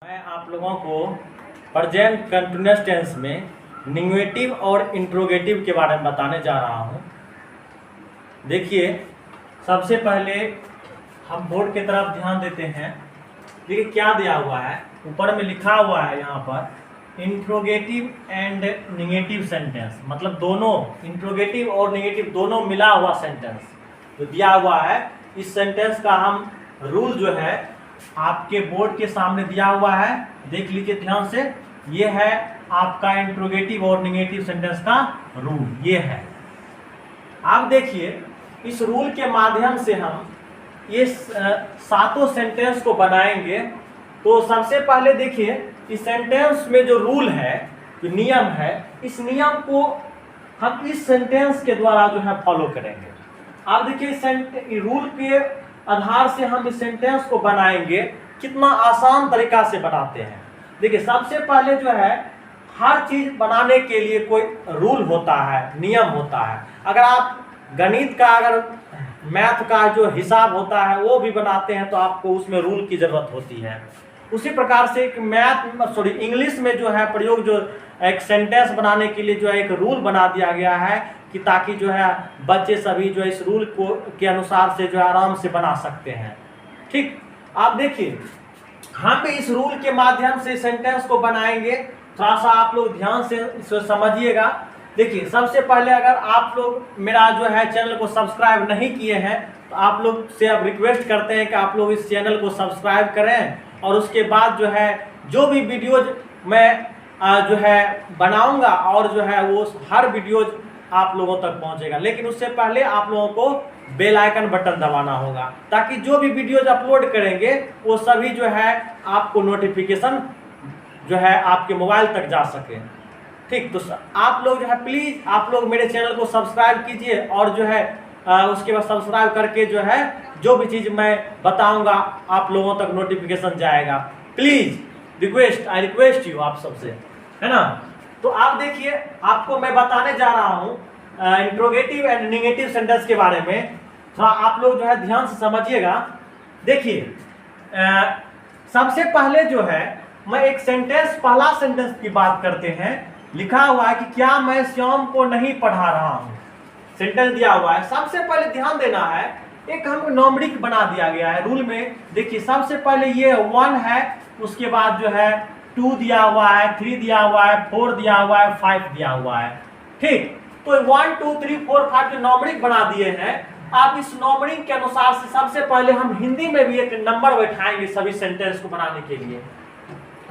मैं आप लोगों को प्रेजेंट कंटिन्यूअस टेंस में निगेटिव और इंट्रोगेटिव के बारे में बताने जा रहा हूँ। देखिए, सबसे पहले हम बोर्ड की तरफ ध्यान देते हैं। देखिए क्या दिया हुआ है, ऊपर में लिखा हुआ है यहाँ पर इंट्रोगेटिव एंड निगेटिव सेंटेंस, मतलब दोनों इंट्रोगेटिव और निगेटिव दोनों मिला हुआ सेंटेंस जो दिया हुआ है। इस सेंटेंस का हम रूल जो है आपके बोर्ड के सामने दिया हुआ है, देख लीजिए ध्यान से। ये है आपका इंट्रोगेटिव और निगेटिव सेंटेंस का रूल, ये है। आप देखिए, इस रूल के माध्यम से हम ये सातों सेंटेंस को बनाएंगे। तो सबसे पहले देखिए, इस सेंटेंस में जो रूल है, जो नियम है, इस नियम को हम इस सेंटेंस के द्वारा जो है फॉलो करेंगे। आप देखिए, इस रूल के आधार से हम इस सेंटेंस को बनाएंगे। कितना आसान तरीका से बनाते हैं। देखिए, सबसे पहले जो है हर चीज बनाने के लिए कोई रूल होता है, नियम होता है। अगर आप गणित का, अगर मैथ का जो हिसाब होता है वो भी बनाते हैं तो आपको उसमें रूल की जरूरत होती है। उसी प्रकार से इंग्लिश में जो है प्रयोग, जो एक सेंटेंस बनाने के लिए जो है एक रूल बना दिया गया है कि ताकि जो है बच्चे सभी जो है इस रूल को के अनुसार से जो है आराम से बना सकते हैं। ठीक, आप देखिए, हम भी इस रूल के माध्यम से सेंटेंस को बनाएंगे। थोड़ा सा आप लोग ध्यान से इसे समझिएगा। देखिए, सबसे पहले अगर आप लोग मेरा जो है चैनल को सब्सक्राइब नहीं किए हैं तो आप लोग से अब रिक्वेस्ट करते हैं कि आप लोग इस चैनल को सब्सक्राइब करें, और उसके बाद जो है जो भी वीडियोज मैं जो है बनाऊंगा और जो है वो हर वीडियोज आप लोगों तक पहुंचेगा। लेकिन उससे पहले आप लोगों को बेल आइकन बटन दबाना होगा, ताकि जो भी वीडियोज अपलोड करेंगे वो सभी जो है आपको नोटिफिकेशन जो है आपके मोबाइल तक जा सके। ठीक, तो आप लोग जो है प्लीज़ आप लोग मेरे चैनल को सब्सक्राइब कीजिए, और जो है उसके बाद सब्सक्राइब करके जो है जो भी चीज़ मैं बताऊंगा आप लोगों तक नोटिफिकेशन जाएगा। प्लीज़ आई रिक्वेस्ट यू, आप सबसे, है ना। तो आप देखिए, आपको मैं बताने जा रहा हूँ इंट्रोगेटिव एंड निगेटिव सेंटेंस के बारे में। थोड़ा आप लोग जो है ध्यान से समझिएगा। देखिए, सबसे पहले जो है मैं एक सेंटेंस, पहला सेंटेंस की बात करते हैं। लिखा हुआ है कि क्या मैं श्याम को नहीं पढ़ा रहा हूँ। सेंटेंस दिया हुआ है। सबसे पहले ध्यान देना है, एक हम न्यूमेरिक बना दिया गया है रूल में। देखिए, सबसे पहले ये 1 है, उसके बाद जो है 2 दिया हुआ है, 3 दिया हुआ है, 4 दिया हुआ है, 5 दिया हुआ है। ठीक, तो 1 2 3 4 5 जो न्यूमेरिक बना दिए हैं, आप इस न्यूमेरिक के अनुसार से सबसे पहले हम हिंदी में भी एक नंबर बैठाएंगे सभी सेंटेंस को बनाने के लिए।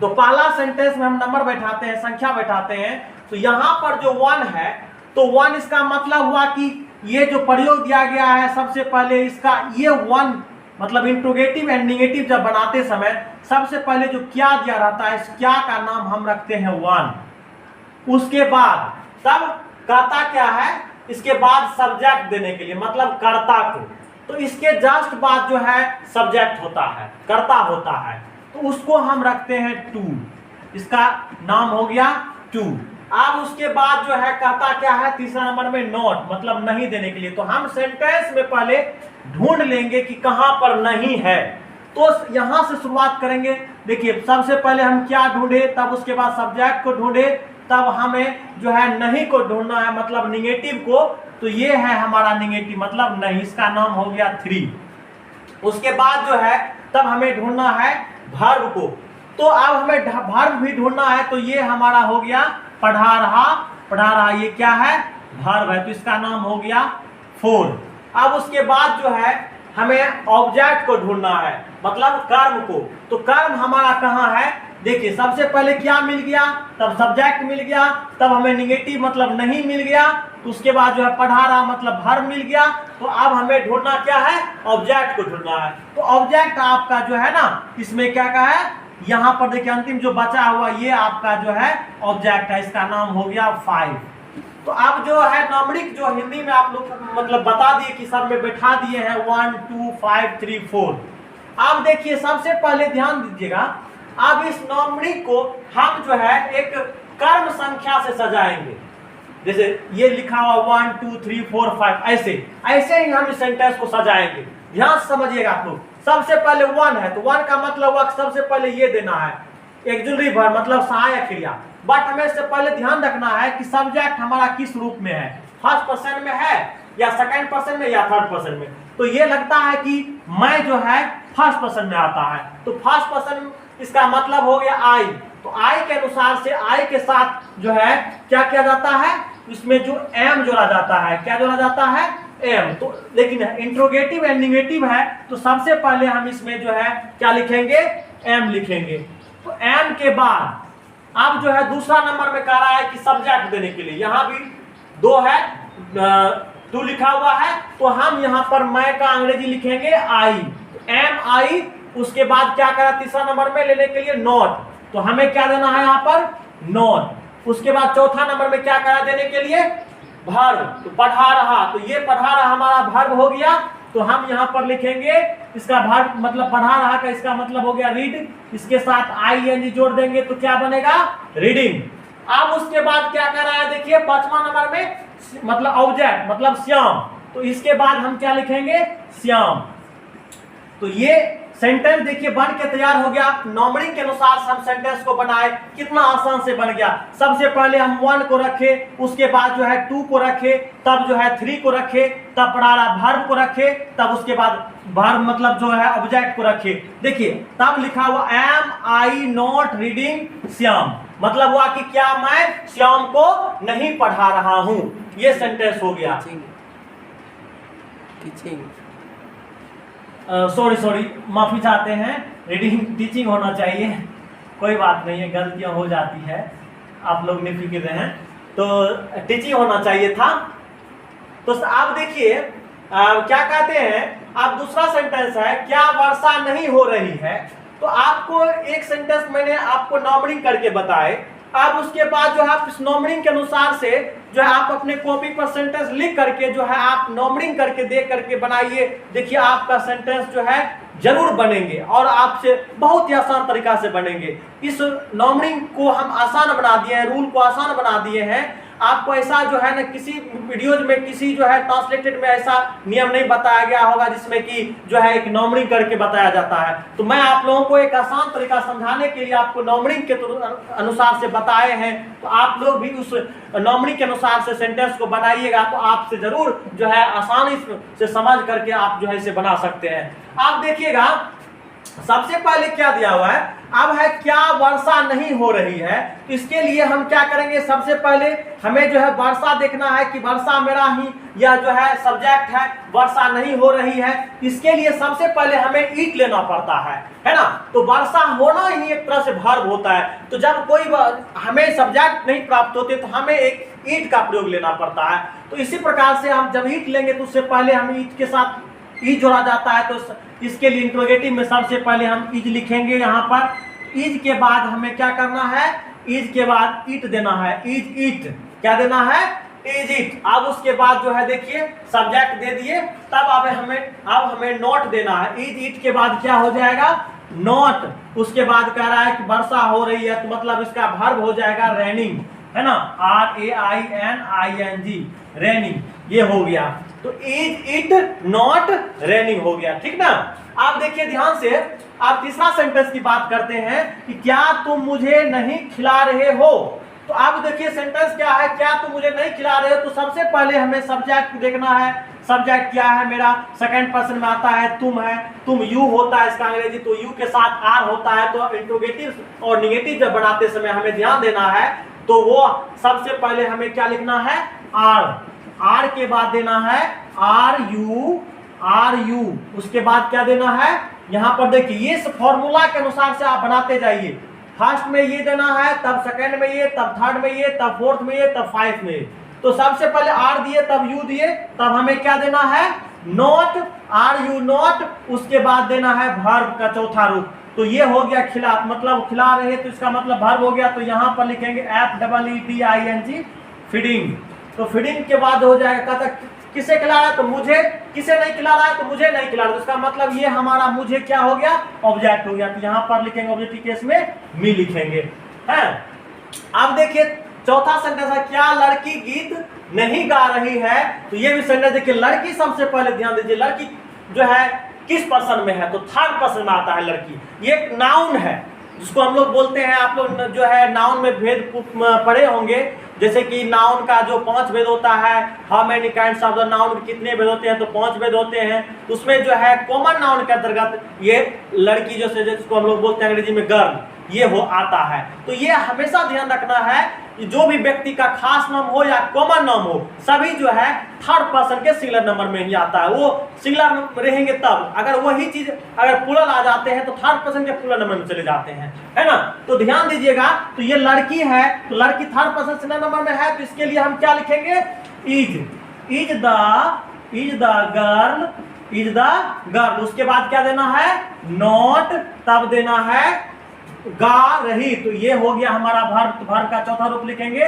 तो पहला सेंटेंस में हम नंबर बैठाते हैं, संख्या बैठाते हैं। तो यहाँ पर जो 1 है, तो 1 इसका मतलब हुआ कि ये जो प्रयोग दिया गया है, सबसे पहले इसका ये 1 मतलब इंट्रोगेटिव एंड निगेटिव जब बनाते समय सबसे पहले जो क्या दिया रहता है, इस क्या का नाम हम रखते हैं 1। उसके बाद तब कर्ता क्या है, इसके बाद सब्जेक्ट देने के लिए, मतलब कर्ता को, तो इसके जस्ट बाद जो है सब्जेक्ट होता है, कर्ता होता है, तो उसको हम रखते हैं 2। इसका नाम हो गया 2। अब उसके बाद जो है कर्ता क्या है, तीसरा नंबर में नॉट, मतलब नहीं देने के लिए। तो हम सेंटेंस में पहले ढूंढ लेंगे कि कहां पर नहीं है, तो यहां से शुरुआत करेंगे। देखिए, सबसे पहले हम क्या ढूंढे, तब उसके बाद सब्जेक्ट को ढूंढे, तब हमें जो है नहीं को ढूंढना है, मतलब निगेटिव को। तो ये है हमारा निगेटिव, मतलब नहीं, इसका नाम हो गया 3। उसके बाद जो है तब हमें ढूंढना है वर्ब को। तो अब हमें वर्ब भी ढूंढना है, तो ये हमारा हो गया पढ़ा रहा, ये क्या है, वर्ब है, तो इसका नाम हो गया 4। अब उसके बाद जो है हमें ऑब्जेक्ट को ढूंढना है, मतलब कर्म को। तो कर्म हमारा कहाँ है, देखिए, सबसे पहले क्या मिल गया, तब सब्जेक्ट मिल गया, तब हमें निगेटिव मतलब नहीं मिल गया, तो उसके बाद जो है पढ़ा रहा मतलब वर्ब मिल गया। तो अब हमें ढूंढना क्या है, ऑब्जेक्ट को ढूंढना है। तो ऑब्जेक्ट आपका जो है ना, इसमें क्या का है, यहाँ पर देखिए अंतिम जो बचा हुआ ये आपका जो है ऑब्जेक्ट है, इसका नाम हो गया 5। तो अब जो है न्यूमेरिक जो हिंदी में आप लोग मतलब बता दिए कि सब में बैठा दिए हैं 1 2 5 3 4। अब देखिए, सबसे पहले ध्यान दीजिएगा, अब इस न्यूमेरिक को हम जो है एक कर्म संख्या से सजाएंगे। जैसे ये लिखा हुआ 1 2 3 4 5, ऐसे ही हम इस सेंटेंस को सजाएंगे। ध्यान से समझिएगा आप लोग। सबसे पहले 1 है, तो 1 का मतलब हुआ सबसे पहले ये देना है, एक्जुलरी वर्ब मतलब सहायक क्रिया। बट हमें इससे पहले ध्यान रखना है कि सब्जेक्ट हमारा किस रूप में है, फर्स्ट पर्सन में है या सेकंड पर्सन में या थर्ड पर्सन में। तो ये लगता है कि मैं जो है फर्स्ट पर्सन में आता है, तो फर्स्ट पर्सन इसका मतलब हो गया आई। तो आई के अनुसार से आई के साथ जो है क्या किया जाता है, इसमें जो एम जोड़ा जाता है, क्या जोड़ा जाता है, एम। तो लेकिन इंट्रोगेटिव एंड निगेटिव है, तो सबसे पहले हम इसमें जो है क्या लिखेंगे, एम लिखेंगे। तो एम के बाद अब जो है दूसरा नंबर में कह रहा है कि सब्जेक्ट देने के लिए, यहाँ भी 2 है, 2 लिखा हुआ है, तो हम यहाँ पर मैं का अंग्रेजी लिखेंगे आई, एम आई। उसके बाद क्या करा तीसरा नंबर में लेने के लिए नॉट, तो हमें क्या देना है यहाँ पर, नॉट। उसके बाद चौथा नंबर में क्या करा देने के लिए, वर्ब, तो पढ़ा रहा, तो ये पढ़ा रहा हमारा वर्ब हो गया। तो हम यहाँ पर लिखेंगे इसका वर्ब मतलब पढ़ा रहा का इसका मतलब हो गया रीड, इसके साथ आई जोड़ देंगे तो क्या बनेगा, रीडिंग। अब उसके बाद क्या कर रहा है देखिए, पांचवा नंबर में मतलब ऑब्जेक्ट मतलब श्याम, तो इसके बाद हम क्या लिखेंगे, श्याम। तो ये सेंटेंस देखिए बन के तैयार हो गया। नंबरिंग के अनुसार हम सेंटेंस को बनाए, कितना आसान से बन गया। सबसे पहले हम 1 को रखे, उसके बाद जो है 2 को रखे, तब जो है 3 को रखे, तब पढ़ा रहा वर्ब को रखे, तब उसके बाद वर्ब मतलब जो है ऑब्जेक्ट को रखे। देखिए तब लिखा हुआ am I not reading Shyam, मतलब हुआ कि क्या मैं श्याम को नहीं पढ़ा रहा हूं। ये सेंटेंस हो गया। सॉरी माफी चाहते हैं, रीडिंग टीचिंग होना चाहिए, कोई बात नहीं है, गलतियां हो जाती है, आप लोग निफिक्र रहें, तो टीचिंग होना चाहिए था। तो आप देखिए क्या कहते हैं, आप दूसरा सेंटेंस है क्या वर्षा नहीं हो रही है। तो आपको एक सेंटेंस मैंने आपको नंबरिंग करके बताए, अब उसके बाद जो है आप इस नंबरिंग के अनुसार से जो है आप अपने कॉपी पर सेंटेंस लिख करके जो है आप नंबरिंग करके देख करके बनाइए। देखिए आपका सेंटेंस जो है जरूर बनेंगे और आपसे बहुत ही आसान तरीका से बनेंगे। इस नंबरिंग को हम आसान बना दिए हैं, रूल को आसान बना दिए हैं। आपको ऐसा जो है ना किसी वीडियोज में किसी जो है ट्रांसलेटेड में ऐसा नियम नहीं बताया गया होगा जिसमें कि जो है एक नंबरिंग करके बताया जाता है। तो मैं आप लोगों को एक आसान तरीका समझाने के लिए आपको नंबरिंग के अनुसार से बताए हैं, तो आप लोग भी उस नंबरिंग के अनुसार से सेंटेंस को बनाइएगा, तो आपसे जरूर जो है आसानी से समझ करके आप जो है इसे बना सकते हैं। आप देखिएगा सबसे पहले क्या दिया हुआ है, अब है क्या वर्षा नहीं हो रही है। तो इसके लिए हम क्या करेंगे, सबसे पहले हमें जो है वर्षा देखना है कि वर्षा मेरा ही या जो है सब्जेक्ट है, वर्षा नहीं हो रही है। इसके लिए सबसे पहले हमें ईट लेना पड़ता है ना। तो वर्षा होना ही एक तरह से वर्ब होता है। तो जब कोई हमें सब्जेक्ट नहीं प्राप्त होते तो हमें एक ईट का प्रयोग लेना पड़ता है। तो इसी प्रकार से हम जब ईट लेंगे तो उससे पहले हम ईट के साथ इज जोड़ा जाता है। तो इसके लिए इंट्रोगेटिव में सबसे पहले हम इज लिखेंगे यहाँ पर। इज के बाद हमें क्या करना है, इज के बाद इट देना है, इज इट क्या देना है, इज इट। अब उसके बाद जो है देखिए सब्जेक्ट दे दिए, तब अब हमें नॉट देना है। इज इट के बाद क्या हो जाएगा, नॉट। उसके बाद कह रहा है कि वर्षा हो रही है, तो मतलब इसका वर्ब हो जाएगा रेनिंग, है ना, RAINING रेनिंग, ये हो गया। तो इज इट नॉट रेनिंग हो गया, ठीक ना। आप देखिए ध्यान से, आप तीसरा सेंटेंस की बात करते हैं कि क्या तुम मुझे नहीं खिला रहे हो। तो आप देखिए सेंटेंस क्या है, क्या तुम मुझे नहीं खिला रहे हो। तो सबसे पहले हमें सब्जेक्ट देखना है, सब्जेक्ट क्या है मेरा, सेकंड पर्सन में आता है तुम है, तुम यू होता है इसका अंग्रेजी, तो यू के साथ आर होता है। तो इंट्रोगेटिव और निगेटिव जब बनाते समय हमें ध्यान देना है, तो वो सबसे पहले हमें क्या लिखना है, आर। आर के बाद देना है आर यू। उसके बाद क्या देना है, यहाँ पर देखिए इस फॉर्मूला के अनुसार से आप बनाते जाइए। फर्स्ट में ये देना है, तब सेकंड में ये, तब थर्ड में ये, तब फोर्थ में ये, तब फाइव में ये। तो सबसे पहले आर दिए, तब यू दिए, तब हमें क्या देना है, नॉट, आर यू नॉट। उसके बाद देना है वर्ब का चौथा रूप। तो ये हो गया खिला, मतलब खिला रहे, तो इसका मतलब वर्ब हो गया। तो यहाँ पर लिखेंगे FEEDING फीडिंग। तो फीडिंग के बाद हो जाएगा, कहता किसे खिला रहा है, तो मुझे। किसे नहीं खिला रहा है, तो मुझे नहीं खिला रहा। तो इसका मतलब ये हमारा मुझे क्या हो गया, ऑब्जेक्ट हो गया। तो यहाँ पर लिखेंगे ऑब्जेक्टिव केस में मी लिखेंगे, है। अब देखिए चौथा सेंटेंस है क्या लड़की गीत नहीं गा रही है। तो ये भी सेंटेंस देखिए, लड़की सबसे पहले ध्यान दीजिए, लड़की जो है किस पर्सन में है, तो थर्ड पर्सन में आता है लड़की। ये एक नाउन है, जिसको हम लोग बोलते हैं, आप लोग जो है नाउन में भेद पढ़े होंगे, जैसे कि नाउन का जो 5 भेद होता है, how many kinds of the noun, कितने भेद होते हैं, तो 5 भेद होते हैं। उसमें जो है कॉमन नाउन के अंतर्गत ये लड़की जो से जिसको हम लोग बोलते हैं अंग्रेजी में गर्ल, ये हो आता है। तो ये हमेशा ध्यान रखना है कि जो भी व्यक्ति का खास नाम हो या कॉमन नाम हो, सभी जो है थर्ड पर्सन के सिंगुलर नंबर में ही आता है। वो सिंगुलर रहेंगे तब, अगर वही चीज अगर प्लूरल आ जाते हैं तो थर्ड पर्सन के प्लूरल नंबर में चले जाते हैं, है ना। तो ध्यान दीजिएगा, तो ये लड़की है, तो लड़की थर्ड पर्सन सिंगुलर नंबर में है, तो इसके लिए हम क्या लिखेंगे, इज द गर्ल। उसके बाद क्या देना है, नॉट, तब देना है गा रही, तो ये हो गया हमारा वर्ब का चौथा रूप लिखेंगे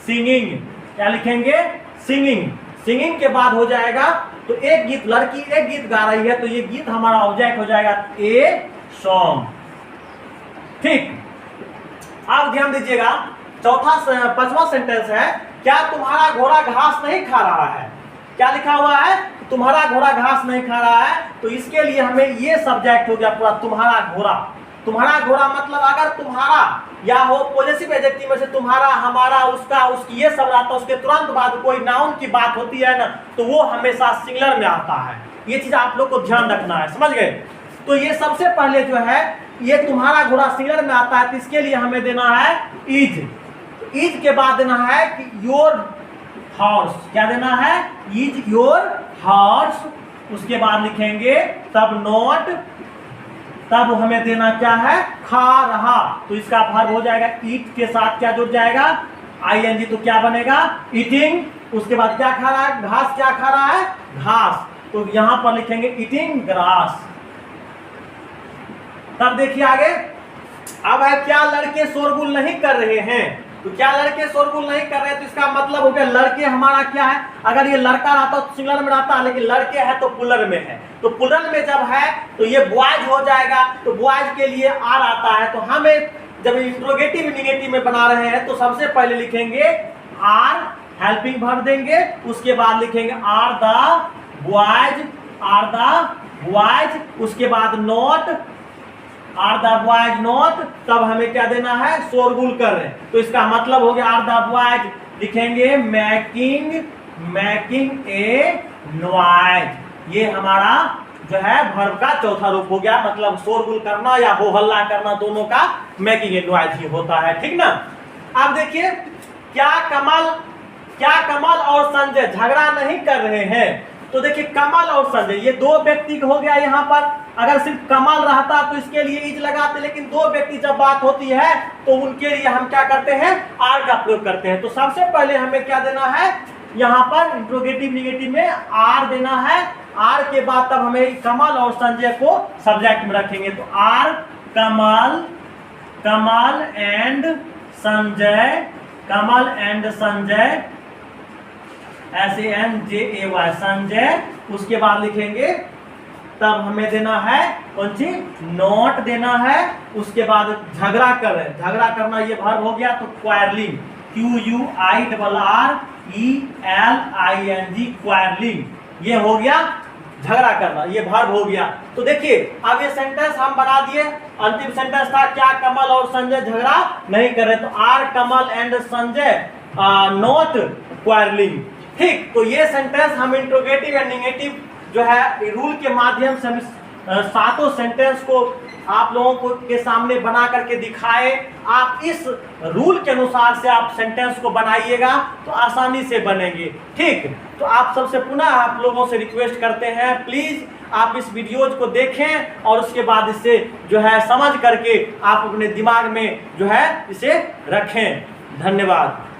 सिंगिंग। क्या लिखेंगे, सिंगिंग। सिंगिंग के बाद हो जाएगा, तो एक गीत, लड़की एक गीत गा रही है, तो ये गीत हमारा ऑब्जेक्ट हो जाएगा ए सॉन्ग। ठीक, आप ध्यान दीजिएगा, पांचवा सेंटेंस है, क्या तुम्हारा घोड़ा घास नहीं खा रहा है। क्या लिखा हुआ है, तुम्हारा घोड़ा घास नहीं खा रहा है, तो इसके लिए हमें ये सब्जेक्ट हो गया पूरा, तुम्हारा घोड़ा। तुम्हारा घोड़ा मतलब अगर तुम्हारा या हो पॉजेसिव एडजेक्टिव में से तुम्हारा, हमारा, उसका, उसकी, ये सब आता है, उसके तुरंत बाद कोई नाउन की बात होती है ना, तो वो हमेशा सिंगुलर में आता है। ये चीज आप लोग को ध्यान रखना है, समझ गए। तो ये सबसे पहले जो है, ये तुम्हारा घोड़ा सिंगुलर में आता है, तो इसके लिए हमें देना है इज के बाद देना है कि योर हॉर्स। क्या देना है, इज योर हॉर्स। उसके बाद लिखेंगे तब नॉट, तब हमें देना क्या है, खा रहा, तो इसका वर्ब हो जाएगा ईट के साथ क्या जुड़ जाएगा, ing, तो क्या बनेगा, ईटिंग। उसके बाद क्या खा रहा है, घास। क्या खा रहा है, घास, तो यहां पर लिखेंगे ईटिंग ग्रास। तब देखिए आगे, अब है क्या लड़के शोरगुल नहीं कर रहे हैं, तो क्या लड़के शोरगुल नहीं कर रहे हैं, तो इसका मतलब हो गया लड़के हमारा क्या है, अगर ये लड़का रहता तो सिंगुलर में रहता, लेकिन लड़के है तो प्लूरल में है, तो प्लूरल में जब है तो ये बॉयज हो जाएगा, तो बॉयज के लिए आर आता है। तो हमें जब इंट्रोगेटिव निगेटिव में बना रहे हैं तो सबसे पहले लिखेंगे आर, हेल्पिंग वर्ब देंगे, उसके बाद लिखेंगे आर द बॉयज, उसके बाद not, are the boys not, तब हमें क्या देना है, शोरगुल कर रहे हैं, तो इसका मतलब हो गया आर द बॉयज लिखेंगे मेकिंग ए नॉइज। ये हमारा जो है वर्ब का चौथा रूप हो गया, मतलब शोरगुल करना या हो हल्ला करना, दोनों का मेकिंग ए नॉइज ही होता है, ठीक ना। अब देखिए, क्या कमल और संजय झगड़ा नहीं कर रहे हैं, तो देखिए कमल और संजय ये दो व्यक्ति हो गया। यहाँ पर अगर सिर्फ कमल रहता तो इसके लिए इज लगाते, लेकिन दो व्यक्ति जब बात होती है तो उनके लिए हम क्या करते हैं, आर का प्रयोग करते हैं। तो सबसे पहले हमें क्या देना है, यहाँ पर इंट्रोगेटिव निगेटिव में आर देना है, आर के बाद तब हमें कमल और संजय को सब्जेक्ट में रखेंगे, तो are Kamal and Sanjay SANJAY Sanjay. उसके बाद लिखेंगे तब हमें देना है कौन सी, नोट देना है। उसके बाद झगड़ा कर रहे हैं, झगड़ा करना ये वर्ब हो गया, तो क्वारलिंग, QUIRRELING, क्वारलिंग, ये हो गया झगड़ा करना, ये वर्ब हो गया। तो देखिए अब ये सेंटेंस हम बना दिए। अंतिम सेंटेंस था क्या कमल और संजय झगड़ा नहीं कर रहे, तो are Kamal and Sanjay not quarreling. ठीक, तो ये सेंटेंस हम इंट्रोगेटिव एंड निगेटिव जो है रूल के माध्यम से हम सातों सेंटेंस को आप लोगों को के सामने बना करके दिखाए। आप इस रूल के अनुसार से आप सेंटेंस को बनाइएगा तो आसानी से बनेंगे। ठीक, तो आप सबसे पुनः आप लोगों से रिक्वेस्ट करते हैं, प्लीज आप इस वीडियोज को देखें और उसके बाद इसे जो है समझ करके आप अपने दिमाग में जो है इसे रखें। धन्यवाद।